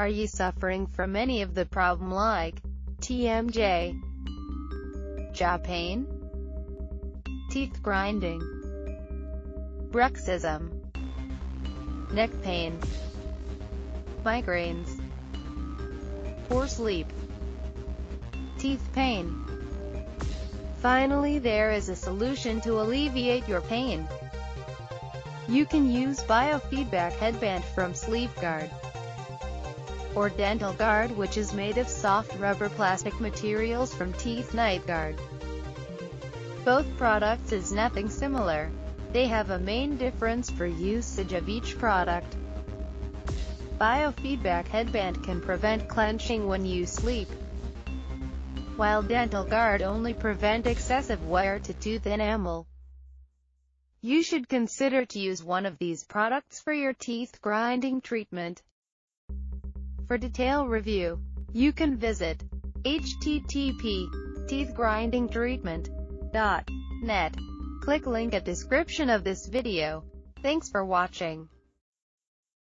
Are you suffering from any of the problem like TMJ, jaw pain, teeth grinding, bruxism, neck pain, migraines, poor sleep, teeth pain? Finally, there is a solution to alleviate your pain. You can use Biofeedback Headband from Sleep Guard or Dental Guard, which is made of soft rubber plastic materials from Teeth Night Guard. Both products is nothing similar. They have a main difference for usage of each product. Biofeedback Headband can prevent clenching when you sleep, while Dental Guard only prevent excessive wear to tooth enamel. You should consider to use one of these products for your teeth grinding treatment. For detailed review, you can visit http://teethgrindingtreatment.net. Click link at description of this video. Thanks for watching.